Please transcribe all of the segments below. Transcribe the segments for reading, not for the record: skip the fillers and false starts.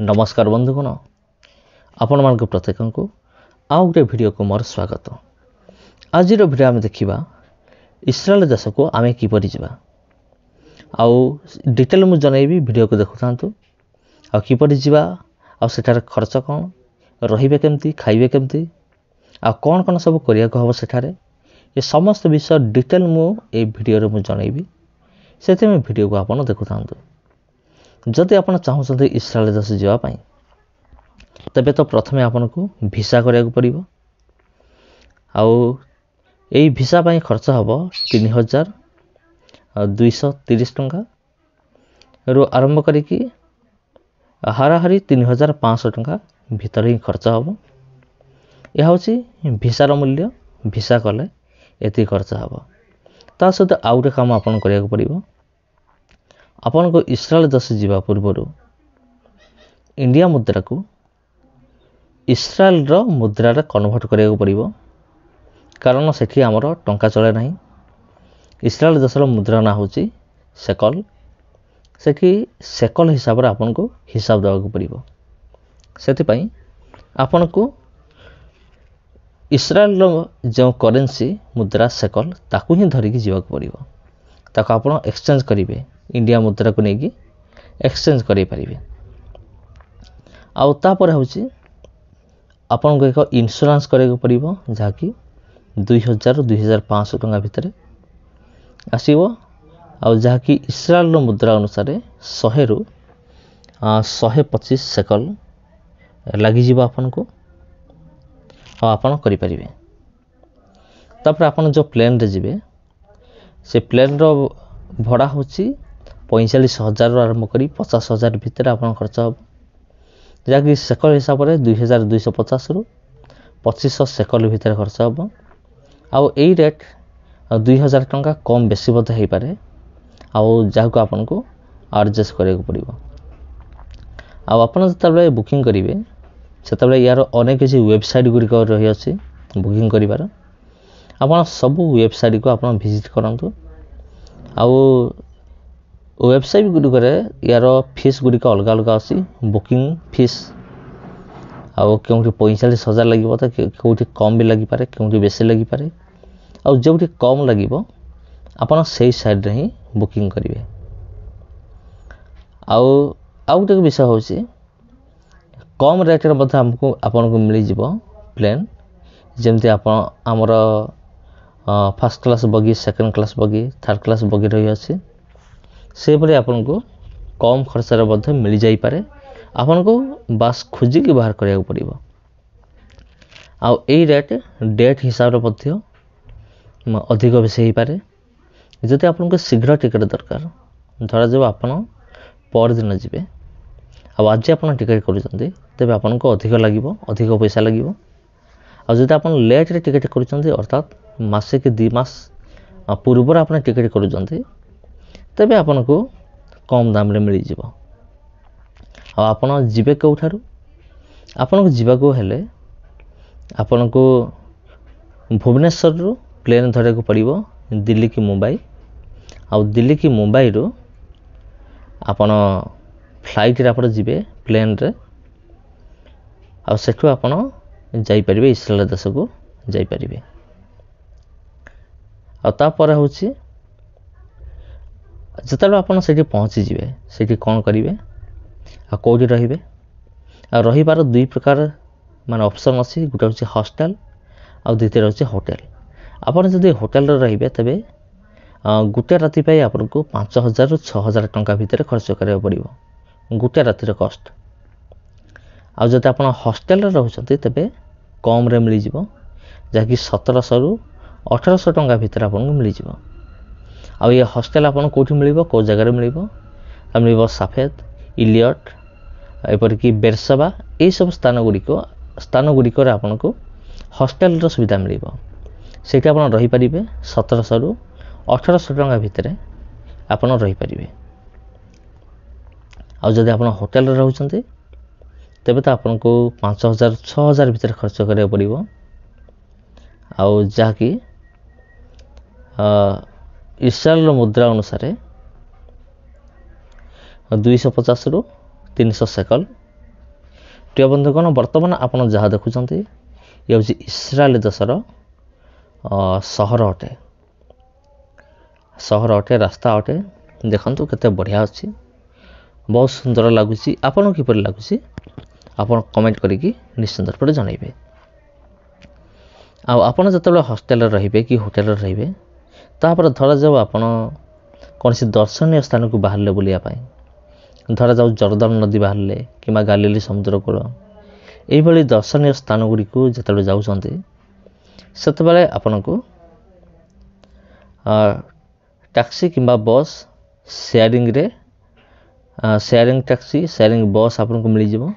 नमस्कार बंधुगण आपण मान प्रत्येक को आउ गोटे वीडियो को मोर स्वागत। आज वीडियो आम देखा इस्राएल देश को आम किपर जा आउ डिटेल मुझे जनइबी वीडियो को देखु था किपर जा आठार खर्च कौन रे केमती खाइबे केमती आ कौन कौन सब करने हम सेठारे ये समस्त विषय डिटेल मुझे वीडियो मुझे जनइबी से वीडियो को आपड़ देखु था। जदि आप चाहते इस्राएल देश जावाई तेबे तो प्रथमे आपन को भिसा करिया पड़िबो आउ एई भिसा पाई खर्च हबो 3230 टंका रो आरंभ करिकी हाराहारी 3500 टंका भीतर ही खर्च हबो। यह होची भिसार मूल्य। भिसा कले एति खर्च हबो। ता सहित आउ गोटे काम आपन करिया पड़िबो। आपन को इस्राएल देश जीवा पूर्व इंडिया मुद्रा को इस्राएल रो मुद्रा रे कन्वर्ट करिया पड़िबो कारण सेठी हमर टंका चले नाही। इस्राएल देशर मुद्रा ना होची शेकल। सेठी शेकल हिसाब रे आपन को हिसाब देवा पड़िबो। सेति पई आपन को इस्राएल रो जो करेंसी मुद्रा शेकल ताकू ही धरिकी जीवा पड़िबो। ताको आपन एक्सचेंज करिवे इंडिया मुद्रा को लेकिन एक्सचेंज करें पारे। आउे हूँ आपन को एक इंश्योरेंस करें पड़ो जहाँकि 2000-2500 टंका भितर आसो आ जहाँकि इस्राएल मुद्रा अनुसार 100 ରୁ 125 शेकल लगिज आपन को आपन करें। तापर आपन जो प्लेन रे जिबे से प्लेन रो भड़ा होची 45,000 आरंभ करी 50,000 भितर आपन खर्च हम जहाँकि शेकल हिसाब से 2250 ରୁ 2500 शेकल भितर खर्च हम। आउ एई रेट 2000 टंका कम बेसी बधे हो पारे आउ जहाँ आपन को एडजस्ट करिया पड़िबो। आउ आपन जतबे बुकिंग करिवे सेतबे यार अनेक किसी वेबसाइट गुड़िक रही अछि बुकिंग करिवार। आपन सब वेबसाइट को आपन विजिट करंतु। आउ वेबसाइट गुड़िक यार फीस गुड़िक अलग अलग अच्छी बुकिंग फीस आउ क्योंकि 45,000 लगे तो कौटी कम भी लगी पारे क्योंकि बेसी लगी पारे आउ जो कम लगे आपन से साइड रे ही बुकिंग करेंगे। आउ गोटे विषय हूँ कम रेट रे हमको आपन को मिल जाव प्लेन जमती आपन आमर फर्स्ट क्लास बगी सेकेंड क्लास बगी थर्ड क्लास बगी रही अच्छी से भली आपन को कम खर्च रे मिल जाई पारे। आपन को बास खोजिक बाहर करिया पड़िबो। आउ एई रेट डेट हिसाब रे अधिक बेसी हो पारे। जदि आपन को शीघ्र टिकट दरकार धरा जो आपन पर दिन जिबे आ आज आपन टिकट करूचंती तेबे आपन को अधिक लागिवो अधिक पैसा लागिवो। आ जदि आपन लेट रे टिकट करूचंती अर्थात मासे के 2 मास पूर्व आपन टिकट करूचंती तेबे आपन को कम दाम रे मिल जिवो। आ आपन जिबे कोठारु आपन को जिबा को हेले आपन को भुवनेश्वर रु प्लेन धरे को पड़िबो दिल्ली की मुंबई आ दिल्ली की मुंबई रु आपन फ्लाइट रे आपन जिबे प्लेन रे आ सेठु आपन जाई परिबे इस्राएल देश को जाई परिबे। आ तापर होची जिते आपन से पहुँची जिवे से कौन करेंगे आ कौटी रहिबे आ रहिबार 2 प्रकार माने ऑप्शन अच्छी गोटे हूँ हॉस्टल आ द्वितीय हूँ होटेल। आपन जदि होटेल रहिबे तबे गोटे राति पाई आपन को 5,000 ରୁ 6,000 टंका भितर खर्च करिया पड़िबो गोटे रातिर कॉस्ट। आ जदि आपन हॉस्टल रहउछथि तबे कम रे मिल जिवो जहाँकि 1700 ରୁ 1800 टंका भितर आपन को मिल जिवो। आ ये हॉस्टल आपन कोठी मिलिबो को जगह रे मिलिबो साफेद इलियट एपरिक बेरसबा ये सब स्थान गुड़िक आपन को हॉस्टल रो सुविधा मिलिबो। सेठी आपन रही परिबे 1700 ରୁ 1800 टंका भितर आपन रही परिबे। आ जदि आपन होटेल रे रहउछन्ते तेबे तो आपन को 5,000-6,000 भितर खर्च करिया पड़िबो। आउ जहाँकि इस्राएल मुद्रा अनुसार 250 ରୁ 300 शेकल प्रिय बंधुगण बर्तमान आपण जहाँ देखुंत ये हूँ इस्राएल देशर सहर अटे रास्ता अटे देखु केते बढ़िया अच्छी बहुत सुंदर लगुच आपन किपर लगुच आपन कमेंट करिकी निश्चित रूप से जनइबे। आपन जो हॉस्टेल रे कि होटेल रे तापर धरा जाऊ आपन कौन सी दर्शनीय स्थान को बाहर बुलायापाई धरा जाऊ जर्दान नदी बाहर कि गालिली समुद्र कूल यही दर्शनीय स्थान गुड़ी को जिते जाऊँच से आपन को टैक्सी किंबा बस शेयरिंग टैक्सी शेयरिंग बस आपन को मिल जाव।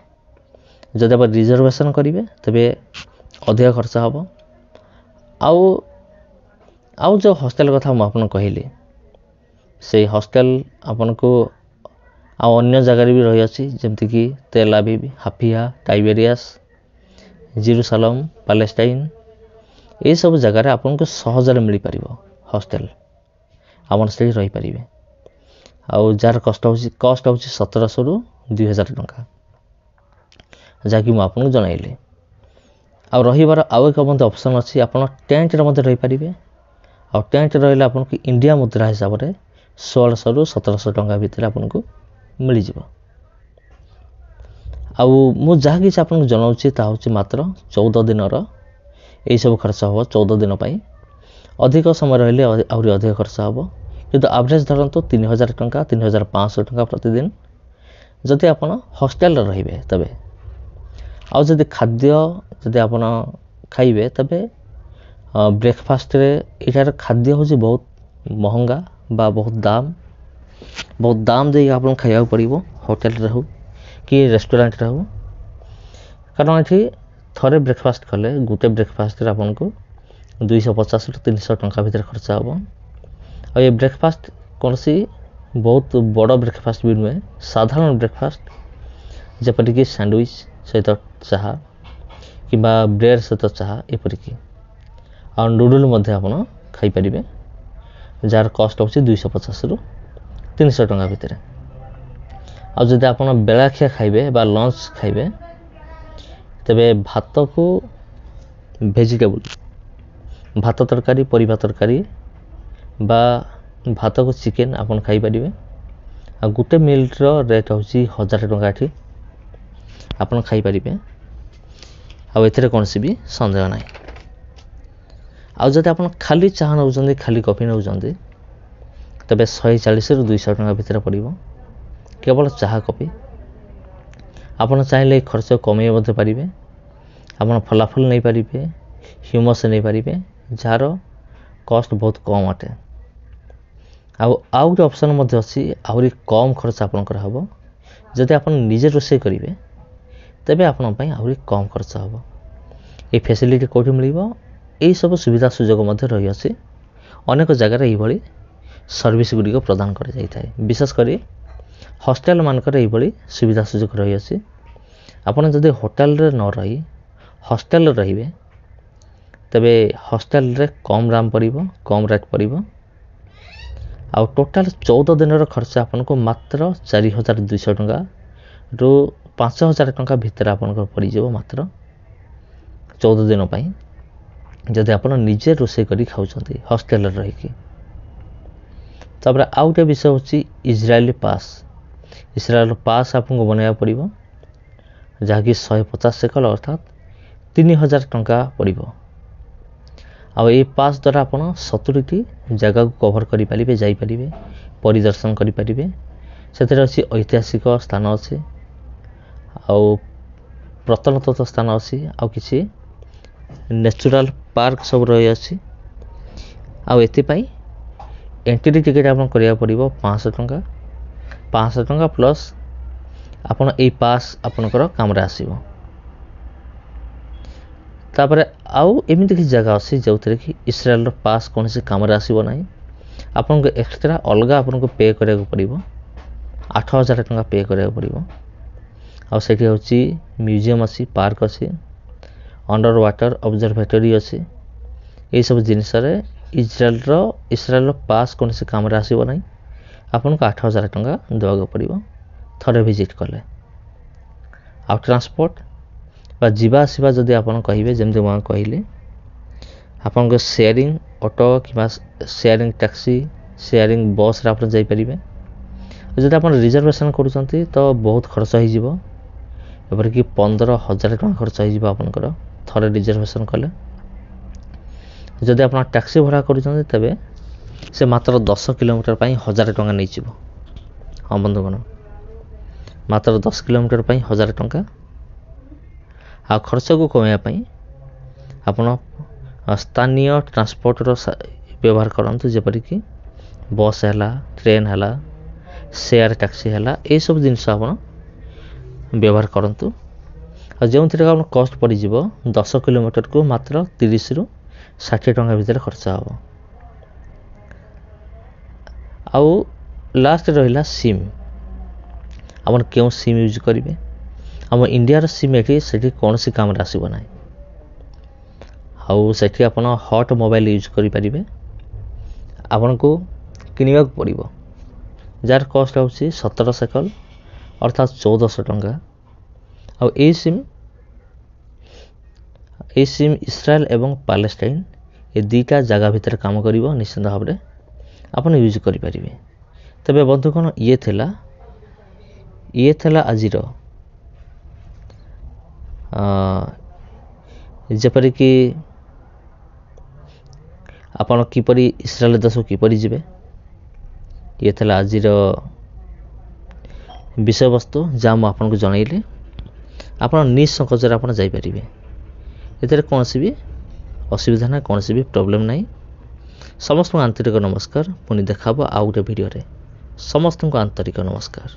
जदि आप रिजर्वेशन करेंगे तेरे अधिक खर्च हम आउ जो हॉस्टेल कथा मुझे कहली से हॉस्टेल आपन को अन्य जगार भी रही अच्छी जमती कि तेल अवीव हाफिया टाइबेरियास जेरूसालेम पैलेस्टाइन ये सब जगार आपन को सहजरे मिल पार हॉस्टेल आपन से रही पारे आउ जार कस्ट हो 1700 रु 2000 टंका जहाँकि मुझे जनइली आ रहीबार आउ एक मत ऑप्शन अच्छी आप टेंट रही पारे आ टेंट रही आपको इंडिया मुद्रा हिसाब से 1600 रु 1700 टंका भितर आपको मिल जाव। आउ जहाँ कि आपको जनाऊँगी हूँ मात्र 14 दिन यही सब खर्च हम 14 दिन पर अधिक समय रही आहरी अधिक खर्च हम किंतु एवरेज धरतु 3000 टंका 3500 टंका प्रतिदिन जदि आप हॉस्टेल रे तबे आउ जदि खाद्य जदि आप खाइबे तबे ब्रेकफास्ट रे इटार खाद्य हूँ बहुत महंगा बा बहुत दाम दे आप खाया पड़ो होटेल रे हो कि रेस्टोरेंट रे हो कारण ये थरे ब्रेकफास्ट कले गोटे ब्रेकफास्ट रे आपन को 250 रु 300 टंका भीतर खर्च हम और ये ब्रेकफास्ट कौन सी बहुत बड़ ब्रेकफास्ट भी नुहे साधारण ब्रेकफास्ट जपरिक सैंडविच सहित चाहा कि ब्रेड सहित चाहा एपरिक आ नूडल आपन खाईपारे जार कस्ट हो 250 रु 300 टंका भितर आदि आप बेलाखिया खाइबे बा लंच खाइबे तेबे भात को वेजिटेबल भात तरकारी परिबा तरकारी बा भात को चिकेन आपन खाई पारिबे आ गुटे मील रो रेट हूँ 1000 टंका एठी आपन खाई पारिबे आ एथिरे कोनसी भी संदेह नाही। आ जदि आपन खाली चाह नउचंदी खाली कॉफी नउचंदी तबे 140 रु 200 टंका भितर पड़िबो केवल चाह कॉफी आपन चाहिले खर्च कमे बदे पारिबे आपन फलाफल नहीं पारिबे ह्यूमस नहीं पारिबे जार कॉस्ट बहुत कम अटे आउ गोटे ऑप्शन अच्छी आहरी कम खर्च आपंकर हम जदि आप निजे रोषे करेंगे तेबे आपण पई आहरी कम खर्च हम ये फैसिलिटी कौटी मिल यही सब सुविधा सुजोग रही अच्छी अनेक जगार ये सर्विस गुड़िक प्रदान कर जाए विशेषकर हॉस्टेल मानकर ये सुविधा सुजोग रही अच्छी आपन जदि होटेल रे न रही हॉस्टेल रे तेबे हॉस्टेल रे कम दाम पड़िबो कम रेट पड़िबो आ टोटाल 14 दिन खर्च आपन को मात्र 4200 टंका रु 5000 टंका भितर आपन को पड़ जाव मात्र 14 दिन पई जदि आपन निजे रोषे करी खाउछंती हॉस्टेल रे रही तापर आउ गोटे विषय होची इजराइल पास आपन को बनाया पड़िबो जहाँ कि 150 शेकल अर्थात 3000 टंका पड़िबो आ ये पास द्वारा आप 70टी जगह को कभर करें जापरें परिदर्शन करें से ऐतिहासिक स्थान अच्छे आउ प्रत्नतत्व स्थान अच्छी आउ किसी नेचुरल पार्क सब रही अच्छी आउ एथिपाई एंट्री टिकेट आप करा पड़ो 500 टंका प्लस आपन ए पास आपनकर काम आसो तापर आउ एमती किसी जगह अच्छी जो थे कि इस्राएल पास कौन से काम आसो ना आपन को एक्सट्रा अलग आपन को पे करा पड़ो 8000 टंका पे करा पड़ो आ सेठी होची म्यूजियम अच्छी पार्क अच्छी अंडर वाटर ऑब्जर्वेटरी अच्छी ये सब जिनस इस्राएल पास कौन से काम आसो ना आपन को 8000 टंका देवा पड़ो थरे विजिट कले ଆଉ ଟ୍ରାନ୍ସପୋର୍ଟ ବା ଯିବା ଆସିବା ଯଦି ଆପଣ କହିବେ, ଯେମିତି ମୁଁ କହିଲି ଆପଣଙ୍କ ସେୟାରିଂ ଅଟୋ କିମ୍ବା ସେୟାରିଂ ଟ୍ୟାକ୍ସି, ସେୟାରିଂ ବସ୍ରେ ଆପଣ ଯାଇପାରିବେ। ଯଦି ଆପଣ ରିଜର୍ଭେସନ୍ କରୁଛନ୍ତି ତ ବହୁତ ଖର୍ଚ୍ଚ ହୋଇଯିବ, ଏପରିକି 15,000 ଟଙ୍କା ଖର୍ଚ୍ଚ ହୋଇଯିବ ଆପଣଙ୍କର ଥରେ ରିଜର୍ଭେସନ୍ କଲେ। ଯଦି ଆପଣ ଟ୍ୟାକ୍ସି ଭଡ଼ା କରୁଛନ୍ତି ତେବେ ସେ ମାତ୍ର 10 କିଲୋମିଟର ପାଇଁ 1000 ଟଙ୍କା ନେଇଯିବ। ହଁ ବନ୍ଧୁଗଣ, ମାତ୍ର 10 କିଲୋମିଟର ପାଇଁ 1000 ଟଙ୍କା। ଆଉ ଖର୍ଚ୍ଚକୁ କମାଇବା ପାଇଁ ଆପଣ ସ୍ଥାନୀୟ ଟ୍ରାନ୍ସପୋର୍ଟର ବ୍ୟବହାର କରନ୍ତୁ, ଯେପରିକି ବସ୍ ହେଲା, ଟ୍ରେନ୍ ହେଲା, ସେୟାର ଟ୍ୟାକ୍ସି ହେଲା, ଏସବୁ ଜିନିଷ ଆପଣ ବ୍ୟବହାର କରନ୍ତୁ। ଆଉ ଯେଉଁଥିରେ ଆପଣ କଷ୍ଟ ପଡ଼ିଯିବ 10 କିଲୋମିଟରକୁ ମାତ୍ର 30ରୁ 60 ଟଙ୍କା ଭିତରେ ଖର୍ଚ୍ଚ ହେବ। ଆଉ ଲାଷ୍ଟ ରହିଲା ସିମ୍। ଆପଣ କେଉଁ ସିମ୍ ୟୁଜ୍ କରିବେ? ଆମ ଇଣ୍ଡିଆର ସିମ୍ ସେଠି କୌଣସି କାମରେ ଆସିବ ନାହିଁ। ଆଉ ସେଠି ଆପଣ ହଟ୍ ମୋବାଇଲ୍ ୟୁଜ୍ କରିପାରିବେ। ଆପଣଙ୍କୁ କିଣିବାକୁ ପଡ଼ିବ, ଯାହାର କଷ୍ଟ ହେଉଛି 17 ସେକଲ୍ ଅର୍ଥାତ୍ 1400 ଟଙ୍କା। ଆଉ ଏହି ସିମ୍ ଇସ୍ରାଏଲ ଏବଂ ପାଲେଷ୍ଟାଇନ୍ ଏ ଦୁଇଟା ଜାଗା ଭିତରେ କାମ କରିବ ନିଶ୍ଚିନ୍ତ ଭାବରେ ଆପଣ ୟୁଜ୍ କରିପାରିବେ। ତେବେ ବନ୍ଧୁଗଣ, ଇଏ ଥିଲା ଆଜିର ଯେପରିକି ଆପଣ କିପରି ଇସ୍ରାଏଲ ଦେଶକୁ କିପରି ଯିବେ, ଇଏ ଥିଲା ଆଜିର ବିଷୟବସ୍ତୁ ଯାହା ମୁଁ ଆପଣଙ୍କୁ ଜଣାଇଲି। ଆପଣ ନିଃସଙ୍କୋଚରେ ଆପଣ ଯାଇପାରିବେ, ଏଥିରେ କୌଣସି ବି ଅସୁବିଧା ନାହିଁ, କୌଣସି ବି ପ୍ରୋବ୍ଲେମ୍ ନାହିଁ। ସମସ୍ତଙ୍କୁ ଆନ୍ତରିକ ନମସ୍କାର। ପୁଣି ଦେଖା ହେବ ଆଉ ଗୋଟେ ଭିଡ଼ିଓରେ। ସମସ୍ତଙ୍କୁ ଆନ୍ତରିକ ନମସ୍କାର।